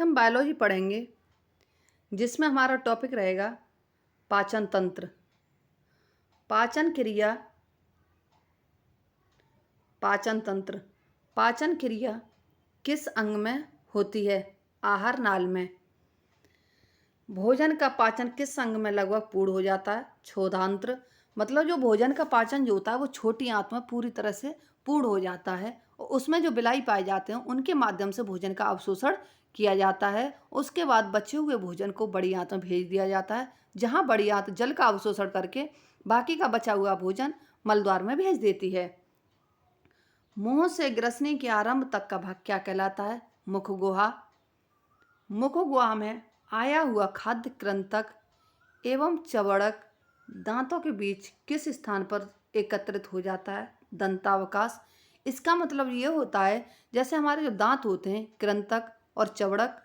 हम बायोलॉजी पढ़ेंगे जिसमें हमारा टॉपिक रहेगा पाचन तंत्र। पाचन क्रिया। पाचन तंत्र। पाचन क्रिया किस अंग में होती है? आहार नाल में। भोजन का पाचन किस अंग में लगभग पूर्ण हो जाता है? छोदांत्र। मतलब जो भोजन का पाचन जो होता है वो छोटी आंत में पूरी तरह से पूर्ण हो जाता है और उसमें जो बिलाई पाए जाते हैं उनके माध्यम से भोजन का अवशोषण किया जाता है। उसके बाद बचे हुए भोजन को बड़ी आंत में भेज दिया जाता है, जहां बड़ी आंत जल का अवशोषण करके बाकी का बचा हुआ भोजन मलद्वार में भेज देती है। मुंह से ग्रसनी के आरंभ तक का भाग क्या कहलाता है? मुख गुहा। मुख गुहा में आया हुआ खाद्य कृंतक एवं चवड़क दांतों के बीच किस स्थान पर एकत्रित हो जाता है? दंतावकाश। इसका मतलब ये होता है जैसे हमारे जो दांत होते हैं कृंतक और चवड़क,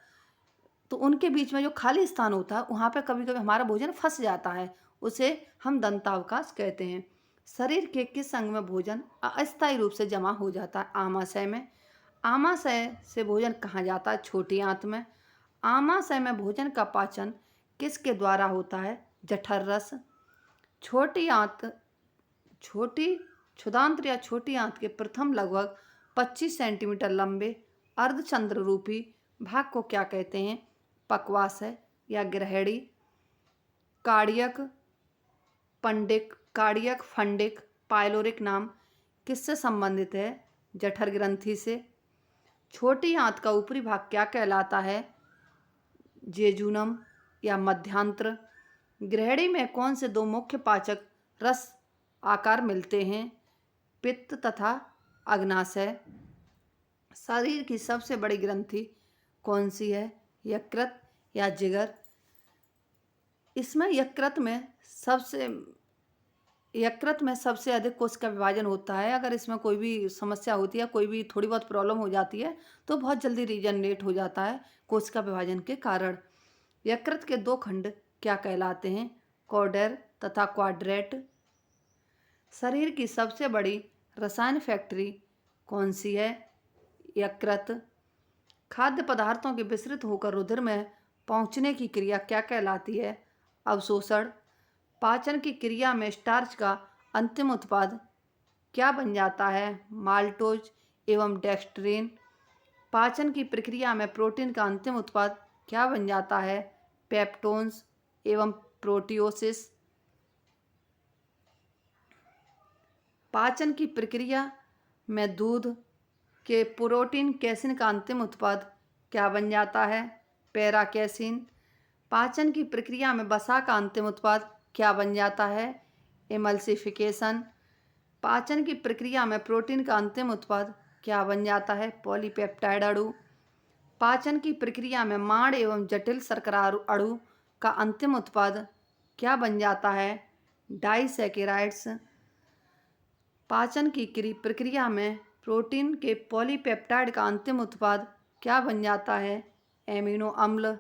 तो उनके बीच में जो खाली स्थान होता है वहाँ पे कभी कभी हमारा भोजन फंस जाता है, उसे हम दंतावकाश कहते हैं। शरीर के किस अंग में भोजन अस्थायी रूप से जमा हो जाता है? आमाशय में। आमाशय से भोजन कहाँ जाता है? छोटी आंत में। आमाशय में भोजन का पाचन किसके द्वारा होता है? जठर रस। छोटी आंत छोटी क्षुधांत्र या छोटी आंत के प्रथम लगभग 25 सेंटीमीटर लंबे अर्धचंद्र रूपी भाग को क्या कहते हैं? पक्वाशय या ग्रहणी। कार्डियक पंडिक कार्डियक फंडिक पाइलोरिक नाम किससे संबंधित है? जठर ग्रंथि से। छोटी आंत का ऊपरी भाग क्या कहलाता है? जेजुनम या मध्यांत्र। ग्रहणी में कौन से दो मुख्य पाचक रस आकार मिलते हैं? पित्त तथा अग्नाशय। शरीर की सबसे बड़ी ग्रंथि कौन सी है? यकृत या जिगर। इसमें यकृत में सबसे अधिक कोश का विभाजन होता है। अगर इसमें कोई भी समस्या होती है, कोई भी थोड़ी बहुत प्रॉब्लम हो जाती है तो बहुत जल्दी रीजनरेट हो जाता है कोश का विभाजन के कारण। यकृत के दो खंड क्या कहलाते हैं? कॉर्डेर तथा क्वाड्रेट। शरीर की सबसे बड़ी रसायन फैक्ट्री कौन सी है? यकृत। खाद्य पदार्थों के विसरित होकर रुधिर में पहुंचने की क्रिया क्या कहलाती है? अवशोषण। पाचन की क्रिया में स्टार्च का अंतिम उत्पाद क्या बन जाता है? माल्टोज एवं डेक्स्ट्रिन। पाचन की प्रक्रिया में प्रोटीन का अंतिम उत्पाद क्या बन जाता है? पेप्टोन्स एवं प्रोटियोसिस। पाचन की प्रक्रिया में दूध के प्रोटीन कैसिन का अंतिम उत्पाद क्या बन जाता है? पैराकैसिन। पाचन की प्रक्रिया में वसा का अंतिम उत्पाद क्या बन जाता है? एमल्सिफिकेशन। पाचन की प्रक्रिया में प्रोटीन का अंतिम उत्पाद क्या बन जाता है? पॉलीपेप्टाइड अणु। पाचन की प्रक्रिया में माड़ एवं जटिल शर्करा अणु का अंतिम उत्पाद क्या बन जाता है? डाइसैकेराइड्स। पाचन की प्रक्रिया में प्रोटीन के पॉलीपेप्टाइड का अंतिम उत्पाद क्या बन जाता है? एमिनो अम्ल।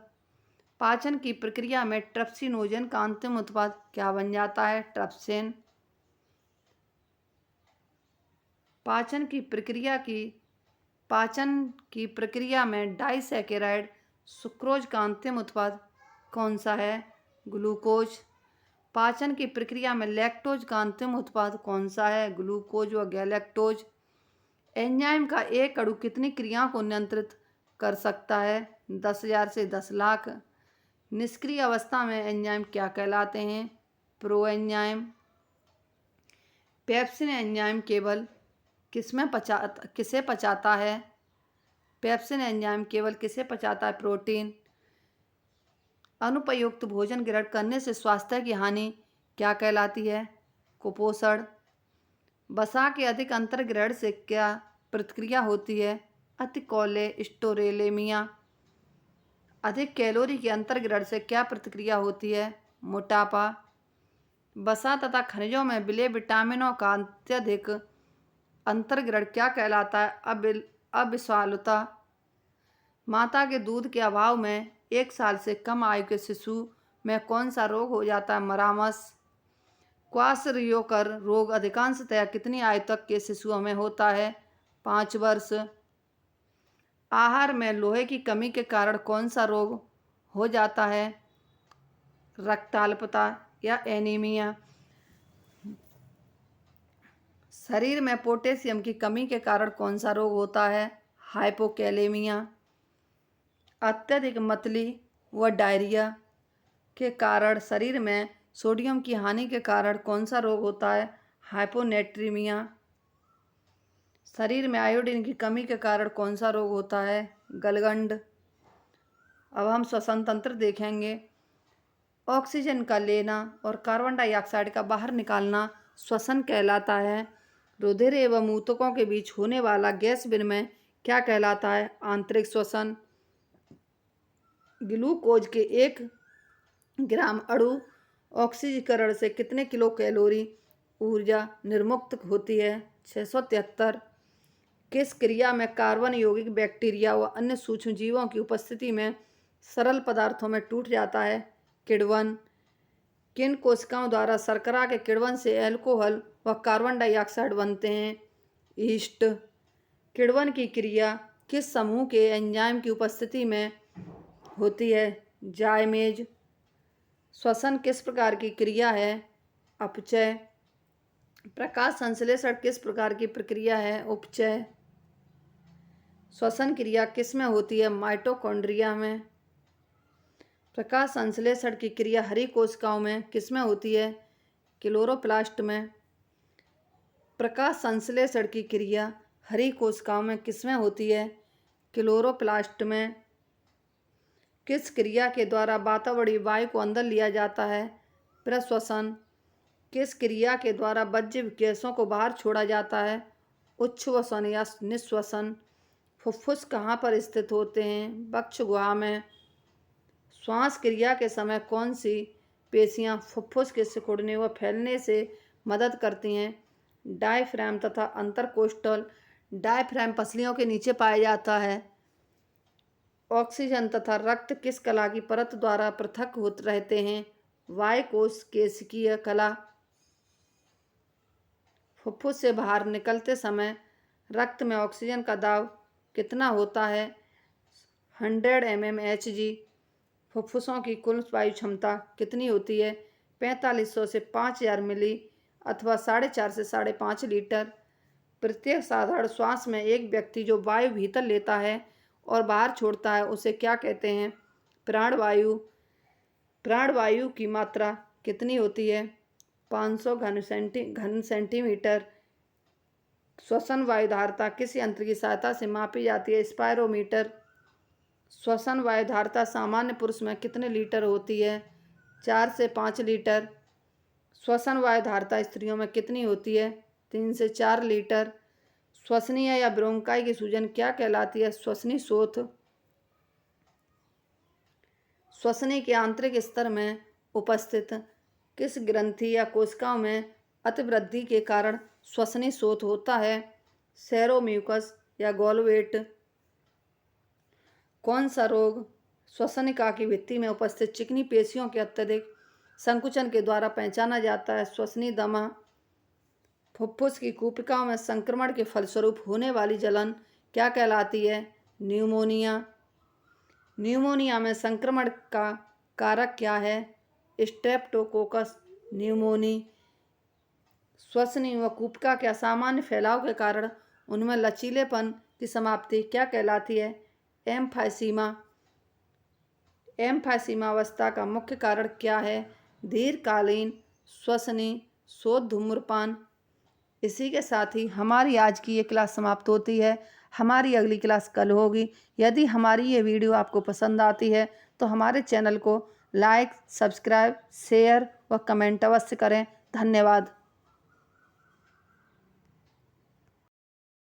पाचन की प्रक्रिया में ट्रिप्सिनोजन का अंतिम उत्पाद क्या बन जाता है? ट्रिप्सिन। पाचन की प्रक्रिया में डाइसैकेराइड सुक्रोज का अंतिम उत्पाद कौन सा है? ग्लूकोज। पाचन की प्रक्रिया में लैक्टोज का अंतिम उत्पाद कौन सा है? ग्लूकोज व गैलेक्टोज। एंजाइम का एक अणु कितनी क्रियाओं को नियंत्रित कर सकता है? 10,000 से 10 लाख। निष्क्रिय अवस्था में एंजाइम क्या कहलाते हैं? Pro enzyme. पेप्सिन एंजाइम केवल किसे पचाता है? पेप्सिन एंजाइम केवल किसे पचाता है? प्रोटीन। अनुपयुक्त भोजन ग्रहण करने से स्वास्थ्य की हानि क्या कहलाती है? कुपोषण। वसा के अधिक अंतर्ग्रहण से क्या प्रतिक्रिया होती है? अतिकोलेस्टेरोलेमिया। अधिक कैलोरी के अंतर्ग्रहण से क्या प्रतिक्रिया होती है? मोटापा। वसा तथा खनिजों में विलेय विटामिनों का अत्यधिक अंतर्ग्रहण क्या कहलाता है? अविश्वालुता। माता के दूध के अभाव में 1 साल से कम आयु के शिशु में कौन सा रोग हो जाता है? मरामस। क्वाशरियोकर रोग अधिकांशतः कितनी आयु तक के शिशुओं में होता है? 5 वर्ष। आहार में लोहे की कमी के कारण कौन सा रोग हो जाता है? रक्ताल्पता या एनीमिया। शरीर में पोटेशियम की कमी के कारण कौन सा रोग होता है? हाइपोकैलेमिया। अत्यधिक मतली व डायरिया के कारण शरीर में सोडियम की हानि के कारण कौन सा रोग होता है? हाइपोनेट्रीमिया। शरीर में आयोडीन की कमी के कारण कौन सा रोग होता है? गलगंड। अब हम श्वसन तंत्र देखेंगे। ऑक्सीजन का लेना और कार्बन डाइऑक्साइड का बाहर निकालना श्वसन कहलाता है। रुधिर एवं ऊतकों के बीच होने वाला गैस विनिमय क्या कहलाता है? आंतरिक श्वसन। ग्लूकोज के 1 ग्राम अणु ऑक्सीकरण से कितने किलो कैलोरी ऊर्जा निर्मुक्त होती है? 673। किस क्रिया में कार्बन यौगिक बैक्टीरिया व अन्य सूक्ष्म जीवों की उपस्थिति में सरल पदार्थों में टूट जाता है? किण्वन। किन कोशिकाओं द्वारा शर्करा के किण्वन से अल्कोहल व कार्बन डाइऑक्साइड बनते हैं? ईस्ट। किण्वन की क्रिया किस समूह के एंजाइम की उपस्थिति में होती है? जाइमेज। श्वसन किस प्रकार की क्रिया है? अपचय। प्रकाश संश्लेषण किस प्रकार की प्रक्रिया है? उपचय। श्वसन क्रिया किस में होती है? माइटोकॉन्ड्रिया में। प्रकाश संश्लेषण की क्रिया हरी कोशिकाओं में किस में होती है? क्लोरोप्लास्ट में। प्रकाश संश्लेषण की क्रिया हरी कोशिकाओं में किस में होती है? क्लोरोप्लास्ट में। किस क्रिया के द्वारा वातावरणीय वायु को अंदर लिया जाता है? प्रश्वसन। किस क्रिया के द्वारा वर्ज्य गैसों को बाहर छोड़ा जाता है? उच्छ्वसन या निःश्वसन। फुफ्फुस कहाँ पर स्थित होते हैं? वक्ष गुहा में। श्वास क्रिया के समय कौन सी पेशियां फुफ्फुस के सिकुड़ने व फैलने से मदद करती हैं? डायफ्राम तथा अंतरकोस्टल। डायफ्राम पसलियों के नीचे पाया जाता है। ऑक्सीजन तथा रक्त किस कला की परत द्वारा पृथक होते रहते हैं? वायकोश केशिकीय कला। फुफ्फुस से बाहर निकलते समय रक्त में ऑक्सीजन का दाब कितना होता है? 100 mmHg। फुफ्फुसों की कुल वायु क्षमता कितनी होती है? 4500 से 5000 मिली अथवा 4.5 से 5.5 लीटर। प्रत्येक साधारण श्वास में एक व्यक्ति जो वायु भीतर लेता है और बाहर छोड़ता है उसे क्या कहते हैं? प्राणवायु। प्राणवायु की मात्रा कितनी होती है? 500 घन सेंटीमीटर। श्वसन वायुधारता किस यंत्र की सहायता से मापी जाती है? स्पायरोमीटर। श्वसन वायुधारता सामान्य पुरुष में कितने लीटर होती है? 4 से 5 लीटर। श्वसन वायुधारता स्त्रियों में कितनी होती है? 3 से 4 लीटर। श्वसनीय या ब्रोंकाई की सूजन क्या कहलाती है? श्वसनी शोथ। श्वसनी के आंतरिक स्तर में उपस्थित किस ग्रंथि या कोशिकाओं में अतिवृद्धि के कारण श्वसनी शोथ होता है? सेरोम्यूकस या गॉलवेट। कौन सा रोग श्वसनिका की भित्ति में उपस्थित चिकनी पेशियों के अत्यधिक संकुचन के द्वारा पहचाना जाता है? श्वसनी दमा। फुफ्फुस की कूपिकाओं में संक्रमण के फलस्वरूप होने वाली जलन क्या कहलाती है? न्यूमोनिया। न्यूमोनिया में संक्रमण का कारक क्या है? Streptococcus pneumoniae. श्वसनी व कूपिका के असामान्य फैलाव के कारण उनमें लचीलेपन की समाप्ति क्या कहलाती है? एम्फाइसीमा। एम्फाइसीमा अवस्था का मुख्य कारण क्या है? दीर्घकालीन श्वसनी शोथ धूम्रपान। इसी के साथ ही हमारी आज की ये क्लास समाप्त होती है। हमारी अगली क्लास कल होगी। यदि हमारी ये वीडियो आपको पसंद आती है तो हमारे चैनल को लाइक, सब्सक्राइब, शेयर व कमेंट अवश्य करें। धन्यवाद।